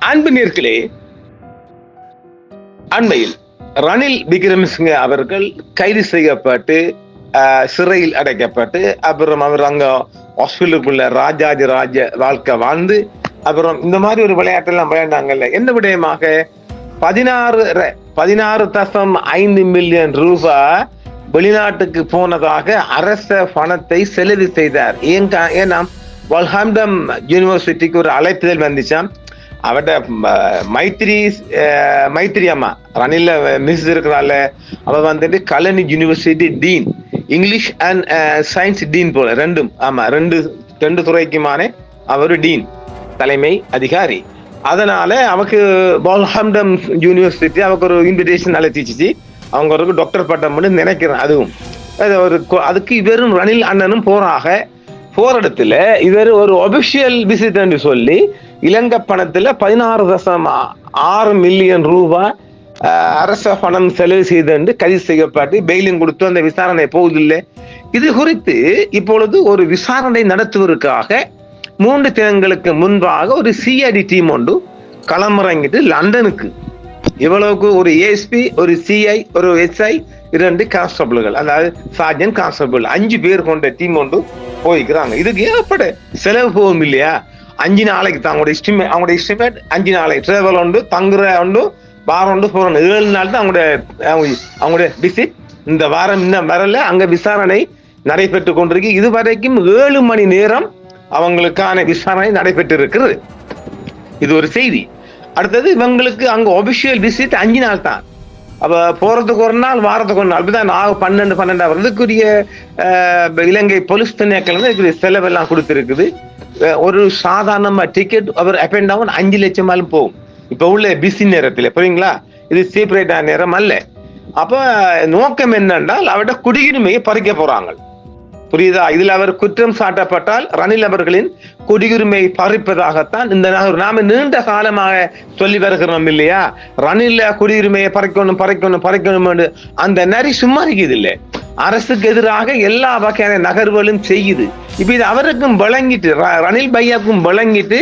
அன்பு நேர்களே, அண்மையில் ரணில் விக்ரமசிங்கே அவர்கள் கைது செய்யப்பட்டு சிறையில் அடைக்கப்பட்டு அப்புறம் அவர் அங்க ஹாஸ்பிட்டலுக்குள்ள ராஜாதி ராஜ வாழ்க்கை வாழ்ந்து அப்புறம் இந்த மாதிரி ஒரு விளையாட்டெல்லாம் விளையாண்டாங்கல்ல. என்ன விடயமாக 16.5 மில்லியன் ரூபாய் வெளிநாட்டுக்கு போனதாக அரச பணத்தை செலவு செய்தார். ஏன்னா வல்ஹாம்டன் யூனிவர்சிட்டிக்கு ஒரு அழைப்புதல் வந்துச்சாம். அவட மைத்ரி அம்மா ரணில மிஸ் இருக்கிறாள். அவ வந்துட்டு Kelani university dean, English and science dean போல ரெண்டும். ஆமா, ரெண்டு துறைக்குமான அவர் டீன், தலைமை அதிகாரி. அதனால அவக்கு வல்ஹாம்டன் யூனிவர்சிட்டி அவக்கு ஒரு இன்விடேஷன் அழைச்சிச்சு. அவங்க ஒரு டாக்டர் பட்டம் பண்ணி நினைக்கிறேன். அதுவும் அதுக்கு இவரும் ரணில் அண்ணனும் போற இடத்துல இவர் ஒரு ஒபிஷியல் விசிட் என்று சொல்லி இலங்கை பணத்துல 16.6 மில்லியன் ரூபாய் அரச பணம் செலவு செய்து கைது செய்யப்பட்டு பெயிலிங் கொடுத்து அந்த விசாரணை போவதில்லை. இது குறித்து இப்பொழுது ஒரு விசாரணை நடத்துவதற்காக 3 தினங்களுக்கு முன்பாக ஒரு சிஐடி டீம் ஒன்று களமிறங்கிட்டு லண்டனுக்கு, இவ்வளவுக்கு ஒரு ஏஎஸ்பி, ஒரு சிஐ, ஒரு எஸ்ஐ, 2 கான்ஸ்டபிள்கள், அதாவது சார்ஜன் கான்ஸ்டபிள், 5 பேர் கொண்ட டீம் ஒன்று போய்க்கிறாங்க. இதுக்கு ஏற்பட செலவு போகும் இல்லையா? 5 நாளைக்கு தான் அவங்களோட எஸ்டிமேட் 5 நாளைக்கு டிராவல் உண்டு, தங்குற உண்டு, வாரம் உண்டு, போறோம். 7 நாள் தான் அவங்களுடைய விசிட். இந்த வாரம் இன்னும் வரல. அங்க விசாரணை நடைபெற்று கொண்டிருக்கு. இதுவரைக்கும் 7 மணி நேரம் அவங்களுக்கான விசாரணை நடைபெற்று இருக்கிறது. இது ஒரு செய்தி. அடுத்தது இவங்களுக்கு அங்க ஒபிஷியல் விசிட் 5 நாள் தான். அப்ப போறதுக்கு ஒரு நாள், வாரத்துக்கு ஒரு நாள், அப்படிதான் 12 வருதுக்குரிய இலங்கை போலீஸ் திணைக்களம் செலவெல்லாம் கொடுத்துருக்குது. ஒரு சாதாரண டிக்கெட் அவர் அப் அண்ட் டவுன் 5 லட்சம் போகும். இப்ப உள்ள பிஸி நேரத்துல, புரியுங்களா? இது சீப்ரேட்டான நேரம் அல்ல. அப்ப நோக்கம் என்னென்றால் அவட குடியுரிமையை பறிக்க போறாங்க. புரியுதா? இதுல அவர் குற்றம் சாட்டப்பட்டால் ரணில் அவர்களின் குடியுரிமை பறிப்பதாகத்தான் இந்த நாம நீண்ட காலமாக சொல்லி வருகிறோம் இல்லையா? ரணில குடியுரிமையை பறிக்கணும் அந்த நரி சும்மா இருக்குது இல்லை. அரசுக்கு எதிராக எல்லா வகையான நகர்வுகளும் செய்யுது. இப்ப இது அவருக்கும் வழங்கிட்டு, ரணில் பையாவுக்கும் வழங்கிட்டு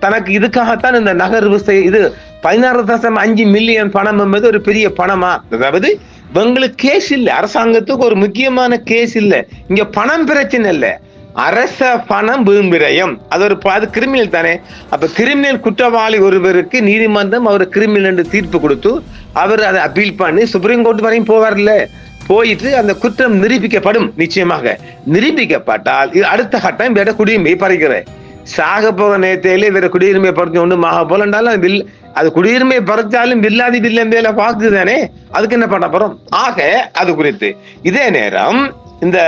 தனக்கு இதுக்காகத்தான் இந்த நகர்வு இது 16.5 மில்லியன் பணம் என்பது ஒரு பெரிய பணமா? அதாவது இவங்களுக்கு கேஸ் இல்லை, அரசாங்கத்துக்கு ஒரு முக்கியமான கேஸ் இல்லை. இங்க பணம் பிரச்சனை இல்லை, அரச பணம் வீண் விரயம். அது கிரிமினல் தானே. அப்ப கிரிமினல் குற்றவாளி ஒருவருக்கு நீதிமன்றம் அவர் கிரிமினல் என்று தீர்ப்பு கொடுத்து அவர் அதை அப்பீல் பண்ணி சுப்ரீம் கோர்ட் வரையும் போவார்ல. போயிட்டு அந்த குற்றம் நிரூபிக்கப்படும். நிச்சயமாக நிரூபிக்கப்பட்டால் இது அடுத்த கட்டம் வேற குடியுரிமையை பறிக்கிற சாக போற நேரத்திலே வேற குடியுரிமையை பறிச்சு ஒன்றுமாக போலண்டாலும் அது குடியுரிமையை பறிச்சாலும் வில்லாதி வேலை பாக்குதானே. அதுக்கு என்ன பண்ண போறோம்? ஆக அது குறித்து இதே நேரம் இந்த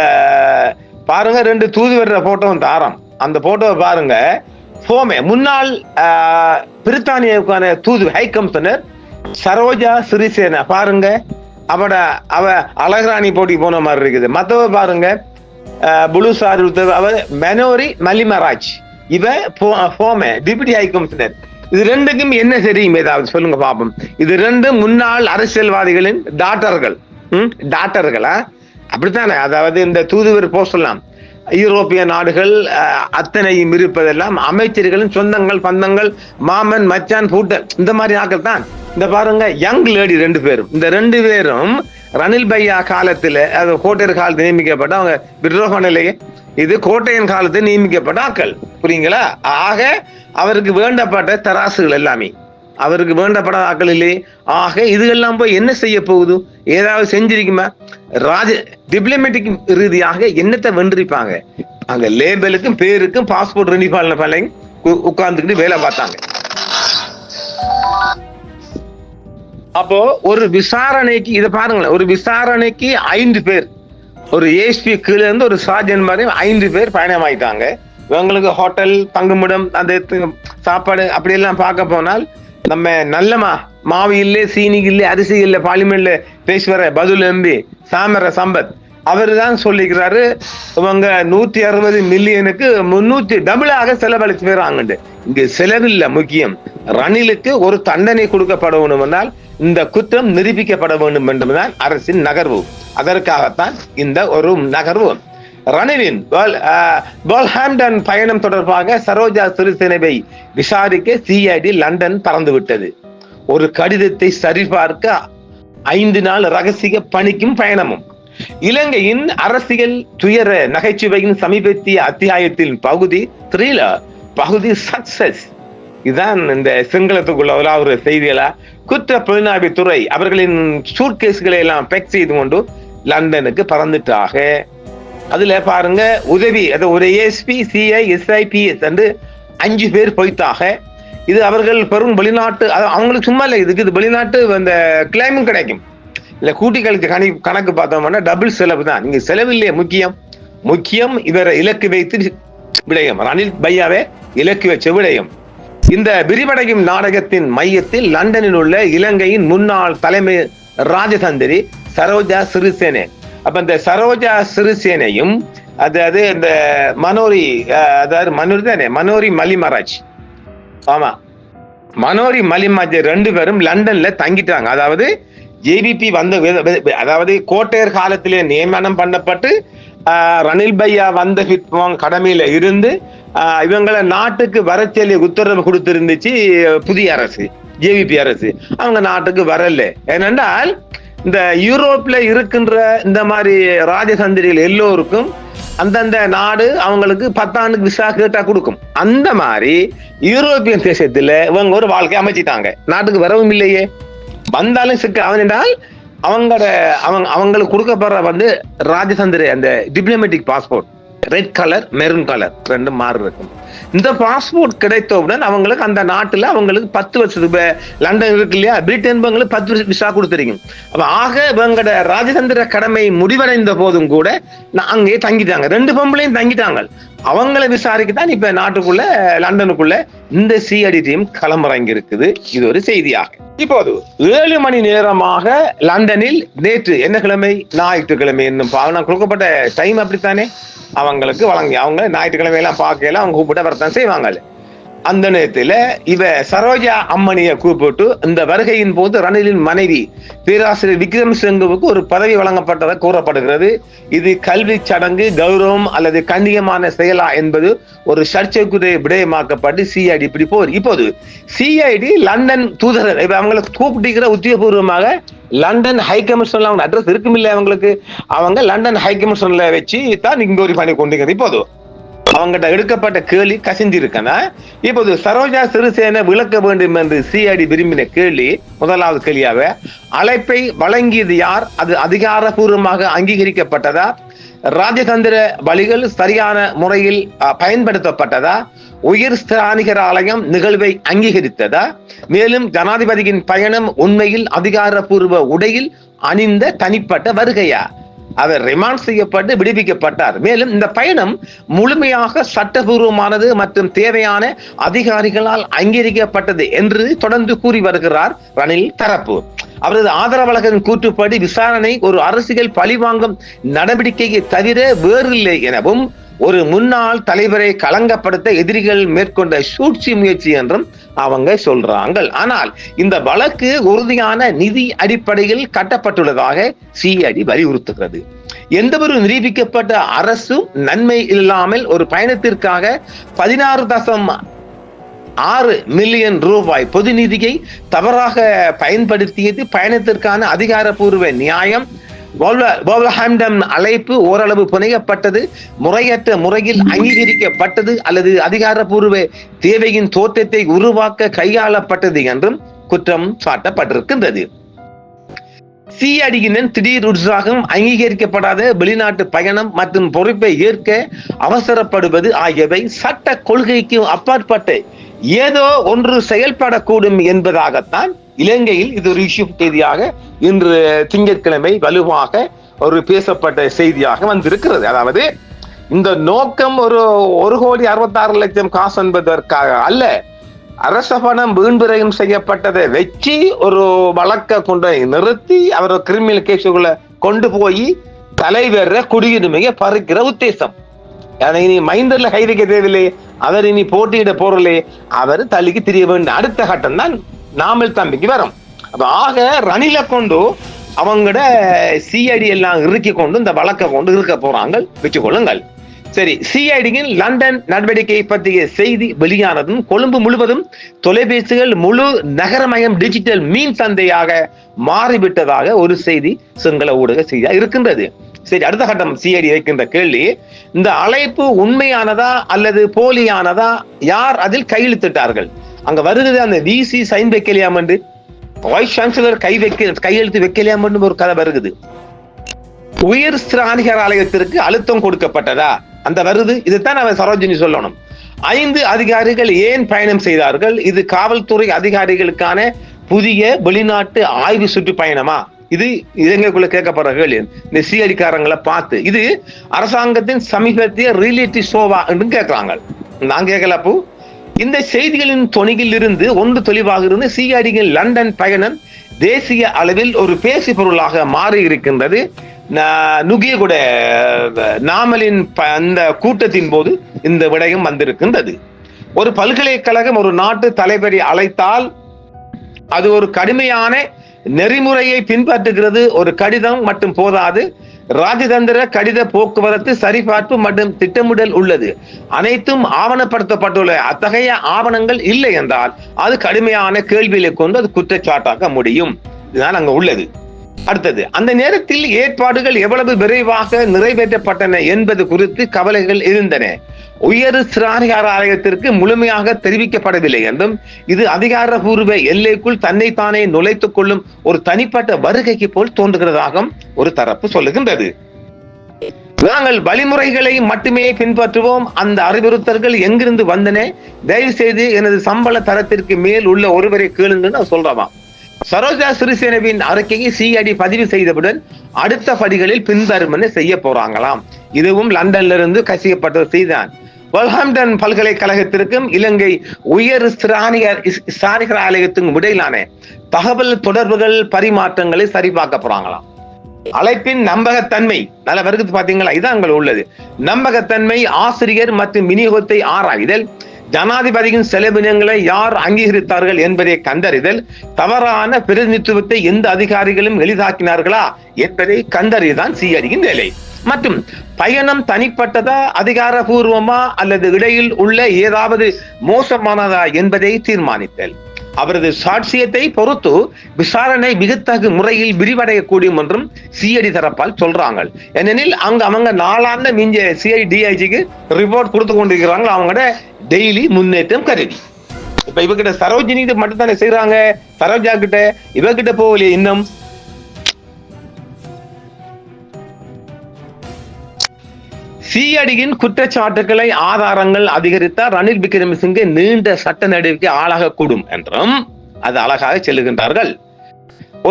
பாருங்க 2 தூதுவர போட்டோவும் தாரம். அந்த போட்டோவை பாருங்க. போமே முன்னாள் பிரித்தானியாவுக்கான தூது ஹை கமிஷனர் சரோஜா சிறிசேனா பாருங்க. அவ அழகராணி போட்டி போன மாதிரி இருக்குது. மத்தவ பாருங்க புளு சார் அவர் மெனோரி மலிமராஜ், இவ போமே டிப்யூட்டி ஹை கமிஷனர். இது 2க்கும் என்ன தெரியும்? ஏதாவது சொல்லுங்க பாப்போம். இது 2 முன்னாள் அரசியல்வாதிகளின் டாக்டர்களா? அப்படித்தானே. அதாவது இந்த தூதுவர் போஸ்டெல்லாம் யூரோப்பிய நாடுகள் அத்தனையும் இருப்பதெல்லாம் அமைச்சர்களின் சொந்தங்கள், பந்தங்கள், மாமன், மச்சான், பூட்டன், இந்த மாதிரி ஆட்கள் தான். இந்த பாருங்க யங் லேடி 2 பேரும். இந்த 2 பேரும் ரணில் பையா காலத்துல, அது கோட்டையர் காலத்தில் நியமிக்கப்பட்ட அவங்க விரோகநிலையே. இது கோட்டையன் காலத்தில் நியமிக்கப்பட்ட ஆட்கள். புரியுங்களா? ஆக அவருக்கு வேண்டப்பட்ட தராசுகள் எல்லாமே அவருக்கு வேண்டப்பட்ட ஆட்கள் இல்லையே. ஆக இதுகெல்லாம் போய் என்ன செய்ய போகுது? ஏதாவது செஞ்சிருக்குமா? டிப்ளமேட்டிக் ரீதியாக என்னத்தை வென்றிருப்பாங்க? அங்க லேபலுக்கும் பேருக்கும் பாஸ்போர்ட் ரெனியூவல் பண்ணி உட்கார்ந்துக்கிட்டு வேலை பார்த்தாங்க. அப்போ ஒரு விசாரணைக்கு இதை பாருங்களேன், ஒரு விசாரணைக்கு 5 பேர், ஒரு ஏஎஸ்பி கீழே இருந்து ஒரு சார்ஜன் மாதிரி 5 பேர் பயணமாயிட்டாங்க. இவங்களுக்கு ஹோட்டல், தங்குமிடம், அந்த சாப்பாடு அப்படியெல்லாம் பார்க்க போனால் நம்ம நல்லமா மாவு இல்லை, சீனி இல்லை, அரிசி இல்லை, பார்லிமெண்ட்ல பேசுவர பதுல் எம்பி சாமர சம்பத் அவர் தான் சொல்லிக்கிறாரு, இவங்க 160 மில்லியனுக்கு 300 டபுளாக செலவழிச்சு போயிறாங்க. இங்க செலவில்லை முக்கியம். ரணிலுக்கு ஒரு தண்டனை கொடுக்கப்பட வேண்டும் என்றால் இந்த குற்றம் நிரூபிக்கப்பட வேண்டும் என்பதுதான் அரசின் நகர்வு. அதற்காகத்தான் இந்த ஒரு நகர்வு. ரணிலின் வேர்ஹாம்டன் பயணம் தொடர்பாக சரோஜா சிறிசேனவை விசாரிக்க சிஐடி லண்டன் பறந்துவிட்டது. ஒரு கடிதத்தை சரிபார்க்க 5 நாள் ரகசிய பணிக்கும் பயணமும். இலங்கையின் அரசியல் துயர நகைச்சுவையின் சமீபத்திய அத்தியாயத்தின் பகுதி த்ரில்லர், பகுதி சக்சஸ். இதுதான் இந்த சிங்களத்துக்குள்ள ஒரு செய்திகளா. குற்ற புலனாய்வுத்துறை அவர்களின் சூட்கேஸ்களை எல்லாம் பேக் செய்து கொண்டு லண்டனுக்கு பறந்துட்டாக. அதுல பாருங்க, உதவி ஒரு ஏஎஸ்பி, சிஐ, SIPS என்று 5 பேர் போய்த்தாக. இது அவர்கள் பெரும் வெளிநாட்டு, அவங்களுக்கு சும்மா இல்லை, இதுக்கு இது வெளிநாட்டு அந்த கிளைமும் கிடைக்கும். இல்ல கூட்டி கணக்கு பார்த்தோம்னா டபுள் செலவு தான். நீங்க செலவு இல்லையே முக்கியம் இவரை இலக்கு வைத்து விடயம். ரணில் பையாவே இலக்கு வச்ச விடயம். இந்த விரிவடையும் நாடகத்தின் மையத்தில் லண்டனில் உள்ள இலங்கையின் முன்னாள் தலைமை ராஜதந்திரி சரோஜா சிறிசேன. அப்ப இந்த சரோஜா சிறிசேனையும் அதாவது இந்த மனோரி மலிமராஜ், ஆமா மனோரி மலிமராஜ் 2 பேரும் லண்டன்ல தங்கிட்டாங்க. அதாவது ஜேவிபி அதாவது கோட்டையர் காலத்திலே நியமனம் பண்ணப்பட்டு ரணில் பையா வந்த கடமையில இருந்து இவங்களை நாட்டுக்கு வர சொல்லி உத்தரவு கொடுத்திருந்துச்சு புதிய அரசு, ஜேவிபி அரசு. அவங்க நாட்டுக்கு வரல. ஏனென்றால் இந்த யூரோப்ல இருக்கின்ற இந்த மாதிரி ராஜதந்திரிகள் எல்லோருக்கும் அந்தந்த நாடு அவங்களுக்கு 10 ஆண்டுக்கு விசா கேட்டா கொடுக்கும். அந்த மாதிரி யூரோப்பியன் தேசத்துல இவங்க ஒரு வாழ்க்கை அமைச்சிட்டாங்க. நாட்டுக்கு வரவும் இல்லையே, வந்தாலும் சிக்க. அவன் என்றால் அவங்களுக்கு கொடுக்கப்படுற ராஜதந்திர அந்த diplomatic passport red colour, maroon colour 2 மாறு இருக்கும். இந்த பாஸ்போர்ட் கிடைத்தவுடன் அவங்களுக்கு அந்த நாட்டுல அவங்களுக்கு 10 வருஷத்துக்கு லண்டன் இருக்கு இல்லையா, பிரிட்டன் 10 வருஷம் விசா கொடுத்துருக்கீங்க. அப்ப ஆக இவங்களோட ராஜதந்திர கடமை முடிவடைந்த போதும் கூட அங்கே தங்கிட்டாங்க. 2 பொம்பளையும் தங்கிட்டாங்க. அவங்களை விசாரிக்கத்தான் இப்ப நாட்டுக்குள்ள லண்டனுக்குள்ள இந்த சிஐடி டீம் களமிறங்கி இருக்குது. இது ஒரு செய்தியாக. இப்போது 7 மணி நேரமாக லண்டனில் நேற்று என்ன கிழமை, ஞாயிற்றுக்கிழமை என்னும் கொடுக்கப்பட்ட டைம் அப்படித்தானே அவங்களுக்கு வழங்கி, அவங்க ஞாயிற்றுக்கிழமை எல்லாம் பார்க்கல, அவங்க கூப்பிட்டு வரத்தான் செய்வாங்க. அந்த நேரத்தில் இவ சரோஜா அம்மணியை கூப்பிட்டு இந்த வருகையின் போது ரணிலின் மனைவி பேராசிரியர் விக்ரம் சிங்குவுக்கு ஒரு பதவி வழங்கப்பட்டதாக கூறப்படுகிறது. இது கல்வி சடங்கு, கௌரவம் அல்லது கண்ணியமான செயலா என்பது ஒரு சர்ச்சைக்குரிய விடயமாக்கப்பட்டு சிஐடி இப்படி போகுது. இப்போது சிஐடி லண்டன் தூதரர் அவங்களை கூப்பிட்டுக்கிற உத்தியோகபூர்வமாக லண்டன் ஹை கமிஷன்ல அவங்க அட்ரஸ் இருக்கும் இல்லை அவங்களுக்கு, அவங்க லண்டன் ஹை கமிஷன்ல வச்சு தான் இங்க ஒரு பணி கொண்டிருக்கிறது. இப்போது அவங்ககிட்ட எடுக்கப்பட்ட கேள்வி கசிந்து இருக்கனா. இப்போது சரோஜா சிறிசேன விளக்க வேண்டும் என்று சிஐடி விரும்பின கேள்வி, முதலாவது கேள்வியாக அழைப்பை வழங்கியது யார், அது அதிகாரப்பூர்வமாக அங்கீகரிக்கப்பட்டதா, ராஜதந்திர வழிகள் சரியான முறையில் பயன்படுத்தப்பட்டதா, உயர் ஸ்தானிகர் ஆலயம் நிகழ்வை அங்கீகரித்ததா, மேலும் ஜனாதிபதியின் பயணம் உண்மையில் அதிகாரப்பூர்வ உடையில் அணிந்த தனிப்பட்ட வருகையா, அவர் ரிமாண்ட் செய்யப்பட்டு விடுவிக்கப்பட்டார். மேலும் இந்த பயணம் முழுமையாக சட்டபூர்வமானது மற்றும் தேவையான அதிகாரிகளால் அங்கீகரிக்கப்பட்டது என்று தொடர்ந்து கூறி வருகிறார் ரணில் தரப்பு. அவரது ஆதரவாளர்களின் கூற்றுப்படி விசாரணை ஒரு அரசியல் பழிவாங்கும் நடவடிக்கையை தவிர வேறில்லை எனவும், ஒரு முன்னாள் தலைவரை களங்கப்படுத்த எதிரிகள் மேற்கொண்ட சூழ்ச்சி முயற்சி என்றும் அவங்க சொல்றாங்க. ஆனால் இந்த வழக்கு உறுதியான நிதி அடிப்படையில் கட்டப்பட்டுள்ளதாக சிஐடி வலியுறுத்துகிறது. எந்த ஒரு நிரூபிக்கப்பட்ட அரசும் நன்மை இல்லாமல் ஒரு பயணத்திற்காக 16.6 மில்லியன் ரூபாய் பொது நிதியை தவறாக பயன்படுத்தியது பயணத்திற்கான அதிகாரப்பூர்வ நியாயம். வோல்வர்ஹாம்டன் அழைப்பு ஓரளவு புனையப்பட்டது, முறையற்ற முறையில் அங்கீகரிக்கப்பட்டது அல்லது அதிகாரப்பூர்வ தேவையின் தோற்றத்தை உருவாக்க கையாளப்பட்டது என்றும் குற்றம் சாட்டப்பட்டிருக்கின்றது. சிஐடியின் திடீர் உற்சாகம், அங்கீகரிக்கப்படாத வெளிநாட்டு பயணம் மற்றும் பொறுப்பை ஏற்க அவசரப்படுவது ஆகியவை சட்ட கொள்கைக்கு அப்பாற்பட்ட ஏதோ ஒன்று செயல்படக்கூடும் என்பதாகத்தான் இலங்கையில் இது ஒரு இஷ்யூ செய்தியாக இன்று திங்கட்கிழமை வலுவாக ஒரு பேசப்பட்ட செய்தியாக வந்திருக்கிறது. அதாவது இந்த நோக்கம் ஒரு 1,66,00,000 காசு என்பதற்காக அல்ல, அரச பணம் வீண்விரயம் செய்யப்பட்டதை வச்சு ஒரு வழக்க கொண்டு நிறுத்தி அவர் கிரிமினல் கேஸுக்குள்ள கொண்டு போய் தலைவர குடியுரிமையை பறிக்கிற உத்தேசம். இனி மைந்தர்ல கை வைக்க தேவையில்லை, அவர் இனி போட்டியிட போறலே, அவர் தள்ளிக்கு தெரிய வேண்டும். அடுத்த கட்டம் தான் நாமல் தம்பிக்கு வரும். ஆக ரணில கொண்டு அவங்களோட சிஐடி எல்லாம் இறுக்கி கொண்டு இந்த வழக்கை கொண்டு இருக்க போறாங்க வச்சுக்கொள்ளுங்கள். சரி, சிஐடியின் லண்டன் நடவடிக்கை பற்றிய செய்தி வெளியானதும் கொழும்பு முழுவதும் தொலைபேசிகள் முழு நகரமயம் டிஜிட்டல் மீன் சந்தையாக மாறிவிட்டதாக ஒரு செய்தி சிங்கள ஊடக செய்தியா இருக்கின்றது. சரி, அடுத்த கட்டம் சிஐடி வைக்கின்ற கேள்வி, இந்த அழைப்பு உண்மையானதா அல்லது போலியானதா, யார் அதில் கையெழுத்திட்டார்கள்? அங்க வருகிறது அந்த விசி சைன் வைக்கலையாம் என்று, வைஸ் சான்சலர் கையெழுத்து வைக்கலையாம் என்று ஒரு கதை வருகிறது. உயர் ஸ்தானிகர் ஆலயத்திற்கு அழுத்தம் கொடுக்கப்பட்டதா அந்த வருது. இதுதான் அவன் சரோஜினி சொல்லணும். 5 அதிகாரிகள் ஏன் பயணம் செய்தார்கள்? இது காவல்துறை அதிகாரிகளுக்கான புதிய வெளிநாட்டு ஆய்வு சுற்றுப்பயணமா? இது இலங்கைக்குள்ள கேட்கப்படுற கேள்வி. இந்த சிஐடிக்காரங்களை பார்த்து இது அரசாங்கத்தின் சமீபத்திய ரியாலிட்டி ஷோவா என்று கேட்கிறாங்க. நான் கேட்கல. அப்போ இந்த செய்திகளின் தொனியில் இருந்து ஒன்று தெளிவாக இருந்து, சிஐடியின் லண்டன் பயணம் தேசிய அளவில் ஒரு பேசு பொருளாக மாறி இருக்கின்றது. நுகியகுட நாமலின் அந்த கூட்டத்தின் போது இந்த விடயம் வந்திருக்கின்றது. ஒரு பல்கலைக்கழகம் ஒரு நாட்டு தலைவரை அழைத்தால் அது ஒரு கடுமையான நெறிமுறையை பின்பற்றுகிறது. ஒரு கடிதம் மட்டும் போதாது, ராஜதந்திர கடித போக்குவரத்து, சரிபார்ப்பு மற்றும் திட்டமிடல் உள்ளது. அனைத்தும் ஆவணப்படுத்தப்பட்டுள்ள. அத்தகைய ஆவணங்கள் இல்லை என்றால் அது கடுமையான கேள்விகளை கொண்டு அது குற்றச்சாட்டாக்க முடியும். இதுதான் அங்க உள்ளது. அடுத்தது, அந்த நேரத்தில் ஏற்பாடுகள் எவ்வளவு விரைவாக நிறைவேற்றப்பட்டன என்பது குறித்து கவலைகள் இருந்தன. உயர் ஸ்தானிகர் ஆலயத்திற்கு முழுமையாக தெரிவிக்கப்படவில்லை என்றும், இது அதிகாரபூர்வ எல்லைக்குள் தன்னைத்தானே நுழைத்துக் கொள்ளும் ஒரு தனிப்பட்ட வருகைக்கு போல் தோன்றுகிறதாக ஒரு தரப்பு சொல்லுகின்றது. நாங்கள் வழிமுறைகளை மட்டுமே பின்பற்றுவோம். அந்த அறிவுறுத்தல்கள் எங்கிருந்து வந்தன? தயவு செய்து எனது சம்பள தரத்திற்கு மேல் உள்ள ஒருவரை கேளுங்கன்னு சொல்றவாம். சரோஜா சிறிசேனவின் அறிக்கையை சிஐடி பதிவு செய்தவுடன் அடுத்த படிகளில் பின்வருமனை செய்ய போறாங்களாம். இதுவும் லண்டன்ல இருந்து கசியப்பட்ட செய்தான். வல்ஹாம்டன் பல்கலைக்கழகத்திற்கும் இலங்கை உயர் ஸ்தானிகர் ஆலயத்துக்கும் இடையிலான தகவல் தொடர்புகள் பரிமாற்றங்களை சரிபார்க்க போறாங்களாம். அழைப்பின் நம்பகத்தன்மை நல்ல வருகிறது பாத்தீங்களா? இதான் அங்க உள்ளது. நம்பகத்தன்மை, ஆசிரியர் மற்றும் விநியோகத்தை ஆராய்தல், ஜனாதிபதியின் செலவினங்களை யார் அங்கீகரித்தார்கள் என்பதை கண்டறிதல், தவறான பிரதிநிதித்துவத்தை எந்த அதிகாரிகளும் எளிதாக்கினார்களா என்பதை கண்டறியதான் சிஐடியின் வேலை. மற்றும் பயணம் தனிப்பட்டதா, அதிகாரபூர்வமா அல்லது இடையில் உள்ள ஏதாவது மோசமானதா என்பதை தீர்மானித்தல். அவரது சாட்சியத்தை பொறுத்து விசாரணை விகத்தகு முறையில் விரிவடையக்கூடும் என்றும் சிஐடி தரப்பால் சொல்றாங்க. ஏனெனில் அவங்க நாளாந்த மிஞ்ச சிஐடி டிஐஜிக்கு ரிப்போர்ட் கொடுத்து கொண்டிருக்கிறாங்க அவங்களோட டெய்லி முன்னேற்றம் கருதி. இப்ப இவகிட்ட சரோஜினி மட்டும் தானே செய்யறாங்க, சரோஜா கிட்ட இவகிட்ட போகலையே இன்னும். சிஐடியின் குற்றச்சாட்டுகளை ஆதாரங்கள் அதிகரித்தால் ரணில் விக்ரமசிங்கே நீண்ட சட்ட நடவடிக்கை ஆளாகக்கூடும் என்றும் அது அழகாக செல்லுகின்றார்கள்.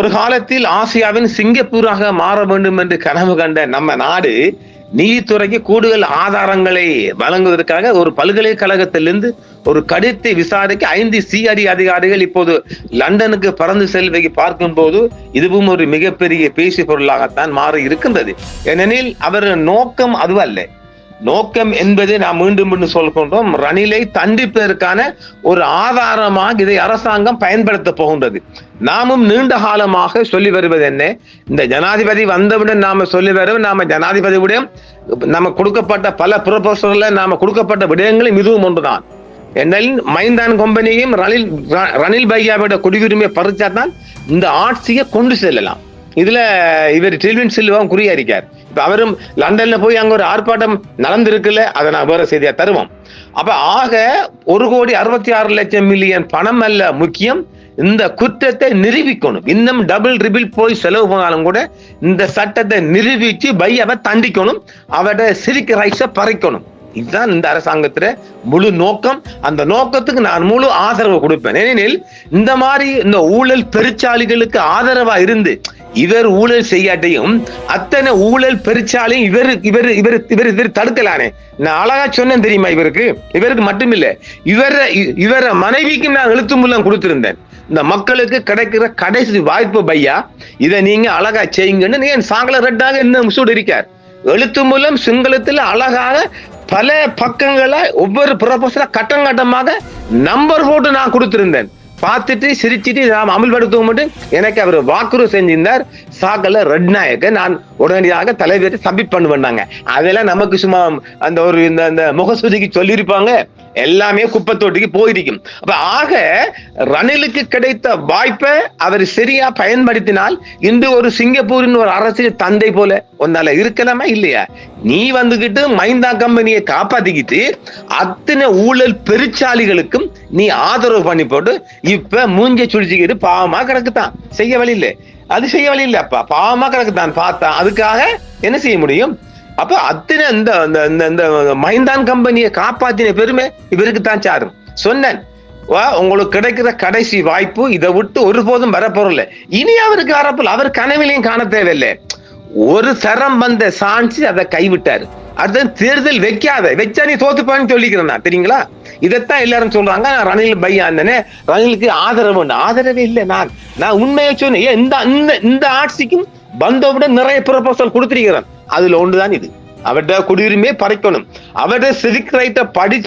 ஒரு காலத்தில் ஆசியாவின் சிங்கப்பூராக மாற வேண்டும் என்று கனவு கண்ட நம்ம நாடு நீதித்துறைக்கு கூடுதல் ஆதாரங்களை வழங்குவதற்காக ஒரு பல்கலைக்கழகத்திலிருந்து ஒரு கடிதத்தை விசாரிக்க 5 சிஐடி அதிகாரிகள் இப்போது லண்டனுக்கு பறந்து செல்வதை பார்க்கும் போது இதுவும் ஒரு மிகப்பெரிய பேசு பொருளாகத்தான் மாறி இருக்கின்றது. ஏனெனில் அவர் நோக்கம் அதுவல்ல. நோக்கம் என்பது நாம் மீண்டும் சொல்கின்றோம், ரணிலை தண்டிப்பதற்கான ஒரு ஆதாரமாக இதை அரசாங்கம் பயன்படுத்த போகின்றது. நாமும் நீண்ட காலமாக சொல்லி வருவது என்ன, இந்த ஜனாதிபதி வந்தவுடன் நாம சொல்லி வருவோம், நாம ஜனாதிபதியுடைய நம்ம கொடுக்கப்பட்ட பல ப்ரொபோசல்ல நாம கொடுக்கப்பட்ட விடயங்களும் இதுவும் ஒன்றுதான். என்னால் மைந்தான் கம்பெனியும் ரணில் பையாவோட குடியுரிமையை பறிச்சாதான் இந்த ஆட்சியை கொண்டு செல்லலாம். இதுல இவர் டில்வின் சில்வாவும் குறியாரிக்கார். இப்ப அவரும் லண்டன்ல போய் அங்க ஒரு ஆர்ப்பாட்டம் நடந்திருக்குல்ல, அதை நான் வேற செய்தியா தருவோம். அப்ப ஆக 1,66,00,000,000 பணம் அல்ல முக்கியம், இந்த குற்றத்தை நிரூபிக்கணும். இன்னும் டபுள் ட்ரிபிள் போய் செலவு போனாலும் கூட இந்த சட்டத்தை நிரூபிச்சு பையாவை தண்டிக்கணும், அவட சிரிக்க ரைட்ஸை பறிக்கணும். இதுதான் இந்த அரசாங்கத்துல முழு நோக்கம். அந்த நோக்கத்துக்கு நான் முழு ஆதரவு கொடுப்பேன். ஏனெனில் இந்த மாதிரி இந்த ஊழல் பெருச்சாளிகளுக்கு ஆதரவா இருந்து இவர் ஊழல் செய்யாட்டையும் அத்தனை ஊழல் பெருச்சாலையும் இவர் தடுக்கலானே. நான் அழகா சொன்னேன் தெரியுமா? இவருக்கு மட்டுமில்லை, இவர மனைவிக்கும் நான் எழுத்து மூலம் கொடுத்திருந்தேன். இந்த மக்களுக்கு கிடைக்கிற கடைசி வாய்ப்பு பையா, இதை நீங்க அழகா செய்யுங்கன்னு நீ சாங்கல ரெட்டாக இன்னும் சூடு இருக்கார். எழுத்து மூலம் சிங்களத்தில் அழகாக பல பக்கங்களை ஒவ்வொரு ப்ரொபோசலா கட்டம் கட்டமாக நம்பர் போட்டு நான் கொடுத்திருந்தேன். பார்த்துட்டு சிரிச்சிட்டு நாம் அமல்படுத்துவோம் மட்டும் எனக்கு அவர் வாக்குறுதி செஞ்சிருந்தார். சாகல ரெட் நாயக்க நான் உடனடியாக தலைவர் சப்மிட் பண்ணுவேன்னாங்க. அதெல்லாம் நமக்கு சும்மா அந்த ஒரு இந்த முகஸ்துதிக்கு சொல்லியிருப்பாங்க, எல்லாமே குப்பத்தோட்டிக்கு போயிருக்கும். அப்ப ஆக ரணிலுக்கு கிடைத்த வாய்ப்பை அவர் சரியா பயன்படுத்தினால் இன்று ஒரு சிங்கப்பூரின் ஒரு அரசியல் தந்தை போல ஒன்னால இருக்கலாமா இல்லையா? நீ வந்துகிட்டு மைந்தா கம்பெனியை காப்பாத்திக்கிட்டு அத்தனை ஊழல் பெருச்சாலிகளுக்கும் நீ ஆதரவு பண்ணி போட்டு இப்ப மூஞ்ச சுழிச்சுக்கிட்டு பாவமா கிடக்குதான். செய்ய வழி இல்லை, அது செய்ய வழி இல்லை. அப்பா பாவமா கிடக்குதான் பார்த்தா அதுக்காக என்ன செய்ய முடியும்? அப்ப அத்தனை இந்த மைந்தான் கம்பெனியை காப்பாத்தின பெருமை இவருக்கு தான் சாரும். சொன்னேன், உங்களுக்கு கிடைக்கிற கடைசி வாய்ப்பு, இதை விட்டு ஒருபோதும் வரப்போறல. இனி அவருக்கு வரப்போல, அவர் கனவிலையும் காண தேவையில்லை. ஒரு தரம் வந்த சான்ஸ் அதை கைவிட்டாரு. அடுத்த தேர்தல் வச்சா நீ தோத்துப்பான்னு சொல்லிக்கிறேன் தெரியுங்களா? இதைத்தான் எல்லாரும் சொல்றாங்க. ரணில் பையானே ரணிலுக்கு ஆதரவே இல்லை. நான் உண்மையை சொன்னேன். இந்த ஆட்சிக்கும் வந்தவிட நிறைய ப்ரொபோசல் கொடுத்திருக்கிறேன். அதுல ஒன்றுதான் இது. அவர்கிட்ட குடியுரிமையை பறிக்கணும். அவர்கிட்ட சிவிக் ரைட்டை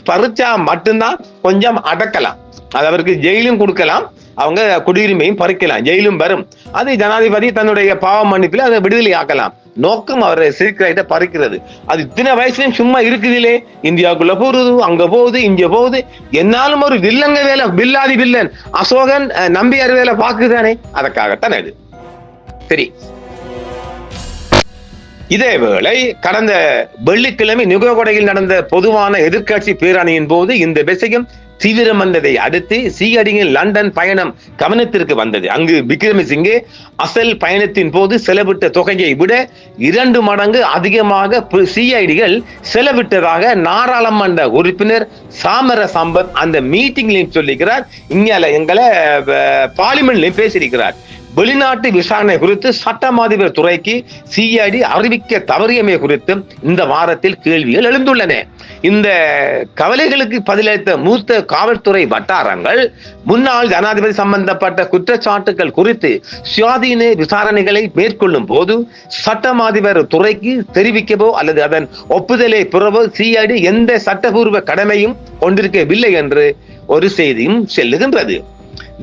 பறிச்சா மட்டும்தான் கொஞ்சம் அடக்கலாம். அது அவருக்கு ஜெயிலும் கொடுக்கலாம், அவங்க குடியுரிமையும் பறிக்கலாம், ஜெயிலும் வரும். அது ஜனாதிபதி தன்னுடைய பாவ மன்னிப்பில் அதை விடுதலை ஆக்கலாம். நோக்கம் அவர் சிவிக் ரைட்டை பறிக்கிறது. அது இத்தனை வயசுலயும் சும்மா இருக்குதில்லே, இந்தியாவுக்குள்ள போறது, அங்க போகுது, இங்க போகுது. என்னாலும் ஒரு வில்லங்க வேலை, வில்லாதி வில்லன் அசோகன் நம்பியார் வேலை பாக்குதானே, அதற்காகத்தான் அது. சரி, இதேவேளை கடந்த வெள்ளிக்கிழமை நுகர்கொடையில் நடந்த பொதுவான எதிர்க்கட்சி பேரணியின் போது இந்த விஷயம் தீவிரம் வந்ததை அடுத்து சிஐடியின் லண்டன் பயணம் கவனத்திற்கு வந்தது. அங்கு விக்ரமசிங்கே அசல் பயணத்தின் போது செலவிட்ட தொகையை விட 2 மடங்கு அதிகமாக சிஐடிகள் செலவிட்டதாக நாடாளுமன்ற உறுப்பினர் சாமர சம்பத் அந்த மீட்டிங்லையும் சொல்லிக்கிறார். இங்கால எங்களை பார்லிமெண்ட்லையும் பேசியிருக்கிறார். வெளிநாட்டு விசாரணை குறித்து சட்டமாதிபர் துறைக்கு சிஐடி அறிவிக்க தவறியமை குறித்து இந்த வாரத்தில் கேள்விகள் எழுந்துள்ளன. இந்த கவலைகளுக்கு பதிலளித்த மூத்த காவல்துறை வட்டாரங்கள் முன்னாள் ஜனாதிபதி சம்பந்தப்பட்ட குற்றச்சாட்டுகள் குறித்து சுயாதீன விசாரணைகளை மேற்கொள்ளும் போது சட்டமாதிபர் துறைக்கு தெரிவிக்கவோ அல்லது அதன் ஒப்புதலை பெறவோ சிஐடி எந்த சட்டபூர்வ கடமையும் கொண்டிருக்கவில்லை என்று ஒரு செய்தியும் செல்லுகின்றது.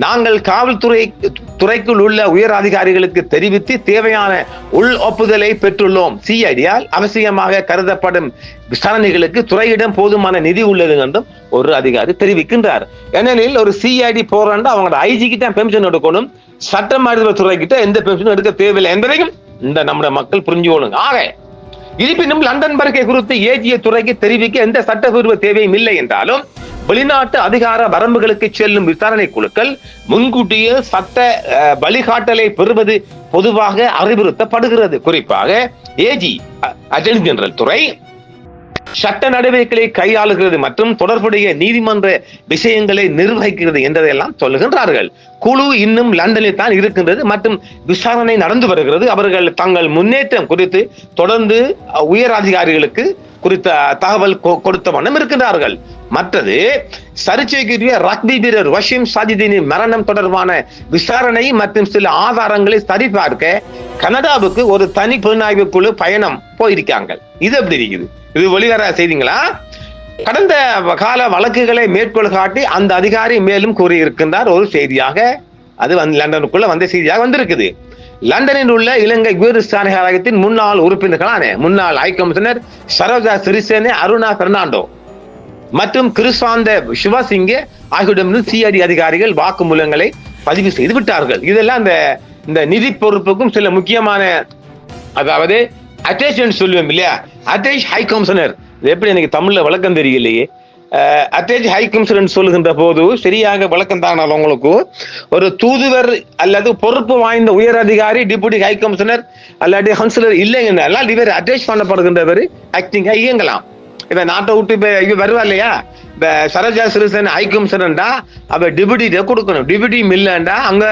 நாங்கள் காவல்துறைக்குள் உள்ள உயர் அதிகாரிகளுக்கு தெரிவித்து தேவையான உள் ஒப்புதலை பெற்றுள்ளோம். சிஐடியால் அவசியமாக கருதப்படும் விசாரணைகளுக்கு துறையிடம் போதுமான நிதி உள்ளது என்றும் ஒரு அதிகாரி தெரிவிக்கின்றார். ஏனெனில் ஒரு சிஐடி போறாண்டா அவங்களோட ஐஜி கிட்ட பெர்மிஷன் எடுக்கணும், சட்டமாதிபர் துறை கிட்ட எந்த பெர்மிஷன் எடுக்க தேவையில்லை என்பதையும் இந்த நம்முடைய மக்கள் புரிஞ்சுக்கொள்ளுங்க. ஆக இருப்பினும் லண்டன் வருகை குறித்து ஏஜிய துறைக்கு தெரிவிக்க எந்த சட்டபூர்வ தேவையும் இல்லை என்றாலும் வெளிநாட்டு அதிகார வரம்புகளுக்கு செல்லும் விசாரணை குழுக்கள் முன்கூட்டியே சட்ட வழிகாட்டலை பெறுவது பொதுவாக அறிவுறுத்தப்படுகிறது. குறிப்பாக ஏஜி அட்டர்னி ஜெனரல் துறை சட்ட நடவடிக்கைகளை கையாளுகிறது மற்றும் தொடர்புடைய நீதிமன்ற விஷயங்களை நிர்வகிக்கிறது என்றதெல்லாம் சொல்லுகின்றார்கள். குழு இன்னும் லண்டனில் தான் இருக்கின்றது மற்றும் விசாரணை நடந்து வருகிறது. அவர்கள் தங்கள் முன்னேற்றம் குறித்து தொடர்ந்து உயர் அதிகாரிகளுக்கு குறித்த தகவல் கொடுத்த வண்ணம் இருக்கின்றார்கள். மற்றது சர்ச்சைக்குரிய ரக்பி வீரர் வஷீம் சாஜிதினின் மரணம் தொடர்பான விசாரணை மற்றும் சில ஆதாரங்களை சரிபார்க்க கனடாவுக்கு ஒரு தனி புலனாய்வு குழு பயணம் போயிருக்காங்க. இது எப்படி இருக்குது? இது வெளிவர செய்திங்களா? கடந்த கால வழக்குகளை மேற்கோள் காட்டி அந்த அதிகாரி மேலும் கூறியிருக்கின்றார் ஒரு செய்தியாக. அது லண்டனுக்குள்ள வந்த செய்தியாக வந்திருக்குது. லண்டனில் உள்ள இலங்கை உயர்ஸ்தானிகத்தின் முன்னாள் உறுப்பினர்களான முன்னாள் ஹை கமிஷனர் சரோஜா சிறிசேன, அருணா பெர்னாண்டோ மற்றும் கிருஷாந்த சிவசிங்கே ஆகியோரிடம் சிஐடி அதிகாரிகள் வாக்குமூலங்களை பதிவு செய்து விட்டார்கள். இதெல்லாம் இந்த நிதி பொறுப்புக்கும் சில முக்கியமான, அதாவது அட்டேச் சொல்லுவோம் இல்லையா, அட்டேச் ஹை கமிஷனர், எப்படி எனக்கு தமிழ்ல விளக்கம் தெரியலையே. அட்டேச் ஹை கமிஷனர் சொல்லுகின்ற போது சரியாக விளக்கம் தான் உங்களுக்கு. ஒரு தூதுவர் அல்லது பொறுப்பு வாய்ந்த உயர் அதிகாரி, டிப்யூட்டி ஹை கமிஷனர் அல்லது கவுன்சிலர் இல்லை என்றால் இவர் அட்டேச் பண்ணப்படுகின்றவர் ஆக்டிங்கா இயங்கலாம். இப்ப நாட்டை விட்டு இப்ப வருவா இல்லையா, இப்ப சரோஜா சிறிசேன ஹை கமிஷனர்டா அவ டிப்யூட்டி கொடுக்கணும். டிப்யூட்டி இல்லைண்டா அங்க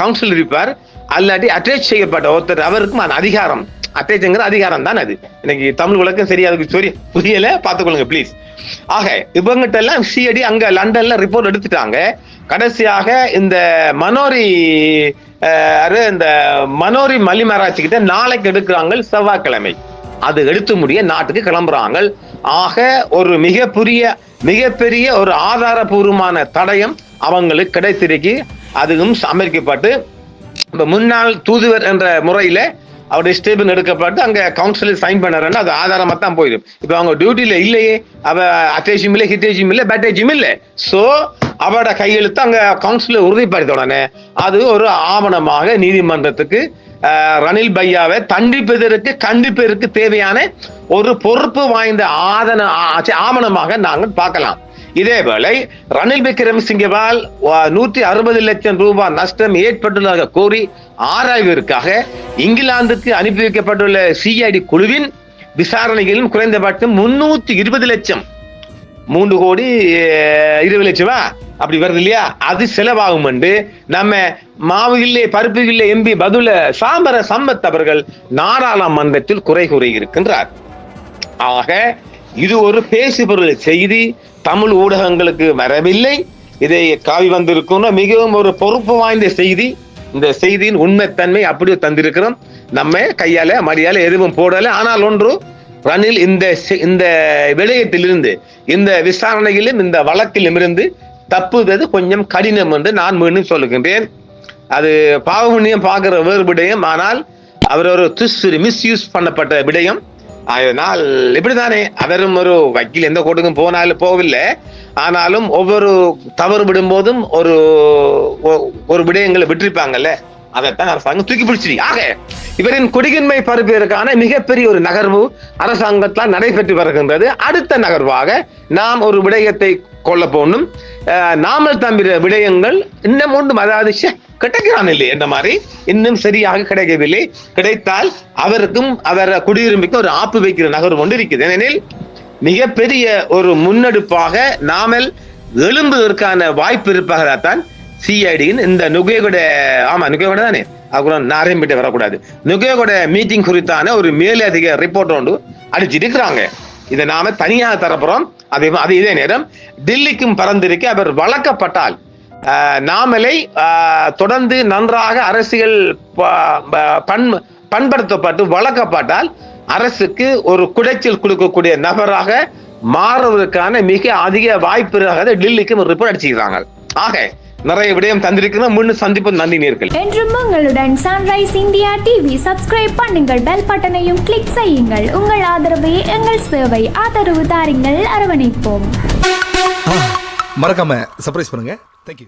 கவுன்சிலர் இருப்பார், அல்லாட்டி அட்டேச் செய்யப்பட்ட ஒருத்தர், அவருக்கும் அந்த அதிகாரம், அட்டேச்ங்கிற அதிகாரம் தான் அது. எனக்கு தமிழ் விளக்கம் சரியா அதுக்கு புரியல, பார்த்துக்கொள்ளுங்க ப்ளீஸ். ஆக இவங்கிட்ட எல்லாம் சிஐடி அங்க லண்டன்ல ரிப்போர்ட் எடுத்துட்டாங்க. கடைசியாக இந்த மனோரி மலிமராட்சி கிட்ட நாளைக்கு எடுக்கிறாங்க, செவ்வாய்க்கிழமை. அது எடுத்து முடிய நாட்டுக்கு கிளம்புறாங்க. ஆக ஒரு மிகப்பெரிய ஒரு ஆதாரபூர்வமான தடயம் அவங்களுக்கு கிடைத்திருக்கு. அதுவும் சமர்ப்பிக்கப்பட்டு முன்னாள் தூதுவர் என்ற முறையில அவருடைய ஸ்டேபிள் எடுக்கப்பட்டு அங்க கவுன்சிலில் சைன் பண்ணறேன்னா அது ஆதாரமா தான் போயிடும். இப்ப அவங்க டியூட்டில இல்லையே, அவ அட்டேஜும் இல்லை, ஹிட்டேஜும் இல்லை, பேட்டேஜும் இல்லை. சோ அவரோட கையெழுத்து அங்க கவுன்சிலர் உறுதிப்படுத்த உடனே அது ஒரு ஆவணமாக நீதிமன்றத்துக்கு ரணில் பையாவை தண்டிப்பதற்கு கண்டிப்பதற்கு தேவையான ஒரு பொறுப்பு வாய்ந்த ஆவணமாக நாங்கள் பார்க்கலாம். இதேவேளை ரணில் விக்ரமசிங்கவால் 160 லட்சம் ரூபாய் நஷ்டம் ஏற்பட்டுள்ளதாக கூறி ஆராய்வதற்காக இங்கிலாந்துக்கு அனுப்பி வைக்கப்பட்டுள்ள சிஐடி குழுவின் விசாரணைகளிலும் குறைந்தபட்சம் 320 லட்சம் 3 கோடி 20 லட்சமா அப்படி வருது இல்லையா, அது செலவாகும் என்று நம்ம மாவுகில்லே பருப்புகில்லே எம்பி பதுல சாம்பர சம்பத் அவர்கள் நாடாளுமன்றத்தில் குறை கூறி இருக்கின்றார். ஆக இது ஒரு பேசுபொருள் செய்தி, தமிழ் ஊடகங்களுக்கு வரவில்லை. இதை காவி வந்திருக்கும் மிகவும் ஒரு பொறுப்பு வாய்ந்த செய்தி. இந்த செய்தியின் உண்மைத்தன்மை அப்படியே தந்திருக்கிறோம். நம்ம கையால மடியால எதுவும் போடல. ஆனால் ஒன்று, ரணில் இந்த விடயத்திலிருந்து, இந்த விசாரணையிலும் இந்த வழக்கிலும் இருந்து தப்புவது கொஞ்சம் கடினம் என்று நான் மீண்டும் சொல்லுகின்றேன். அது பாவமுனியம் பார்க்கிற வேறு விடயம், ஆனால் அவர் ஒரு மிஸ்யூஸ் பண்ணப்பட்ட விடயம். அதனால் இப்படித்தானே அவரும் ஒரு வக்கீல் எந்த கோர்ட்டுக்கும் போகவில்லை. ஆனாலும் ஒவ்வொரு தவறு விடும் போதும் ஒரு விடயங்களை விட்டிருப்பாங்கல்ல, அதைத்தான் அரசாங்கம் தூக்கி பிடிச்சிரு. ஆக இவரின் குடியின்மை பருப்பிற்கான மிகப்பெரிய ஒரு நகர்வு அரசாங்கத்தால் நடைபெற்று வருகின்றது. அடுத்த நகர்வாக நாம் ஒரு விடயத்தை கொள்ள போனும். நாமல் தம்பிர விடயங்கள் இன்னும் ஒன்றும், அதாவது கிடைக்கிறான் இல்லை என்ற மாதிரி இன்னும் சரியாக கிடைக்கவில்லை. கிடைத்தால் அவருக்கும் அவர் குடியுரிமைக்கு ஒரு ஆப்பு வைக்கிற நகர்வு ஒன்று இருக்குது. ஏனெனில் மிகப்பெரிய ஒரு முன்னெடுப்பாக நாமல் எழும்புவதற்கான வாய்ப்பு இருப்பதாகத்தான் சிஐடியின் இந்த நுகேகொட தானே நாரையம்பிட்டு வரக்கூடாது, நுகேகொட மீட்டிங் குறித்தான ஒரு மேலதிக ரிப்போர்ட் ஒன்று அடிச்சிட்டு இருக்கிறாங்க. இதை நாம தனியாக தரப்புறோம். இதே நேரம் டில்லிக்கும் பறந்திருக்க அவர் வழக்கப்பட்டால் நாமலை தொடர்ந்து நன்றாக அரசியல் பண்படுத்தப்பட்டு வழக்கப்பட்டால் அரசுக்கு ஒரு குடைச்சல் கொடுக்கக்கூடிய நபராக மாறுவதற்கான மிக அதிக வாய்ப்பு டில்லிக்கும் ஒரு ரிப்போர்ட் அடிச்சுக்கிறாங்க. ஆக நிறைய விடயம் தந்திருக்கிறோம். முன்னும் சந்திப்பு. நன்றி நேயர்களே. என்றும் உங்களுடன் சன்ரைஸ் இந்தியா டிவி சப்ஸ்கிரைப் பண்ணுங்கள், பெல் பட்டனையும் கிளிக் செய்யுங்கள். உங்கள் ஆதரவே எங்கள் சேவை. ஆதரவு தாருங்கள், அரவணைப்போம். மறக்காம சர்ப்ரைஸ் பண்ணுங்க. தேங்க்யூ.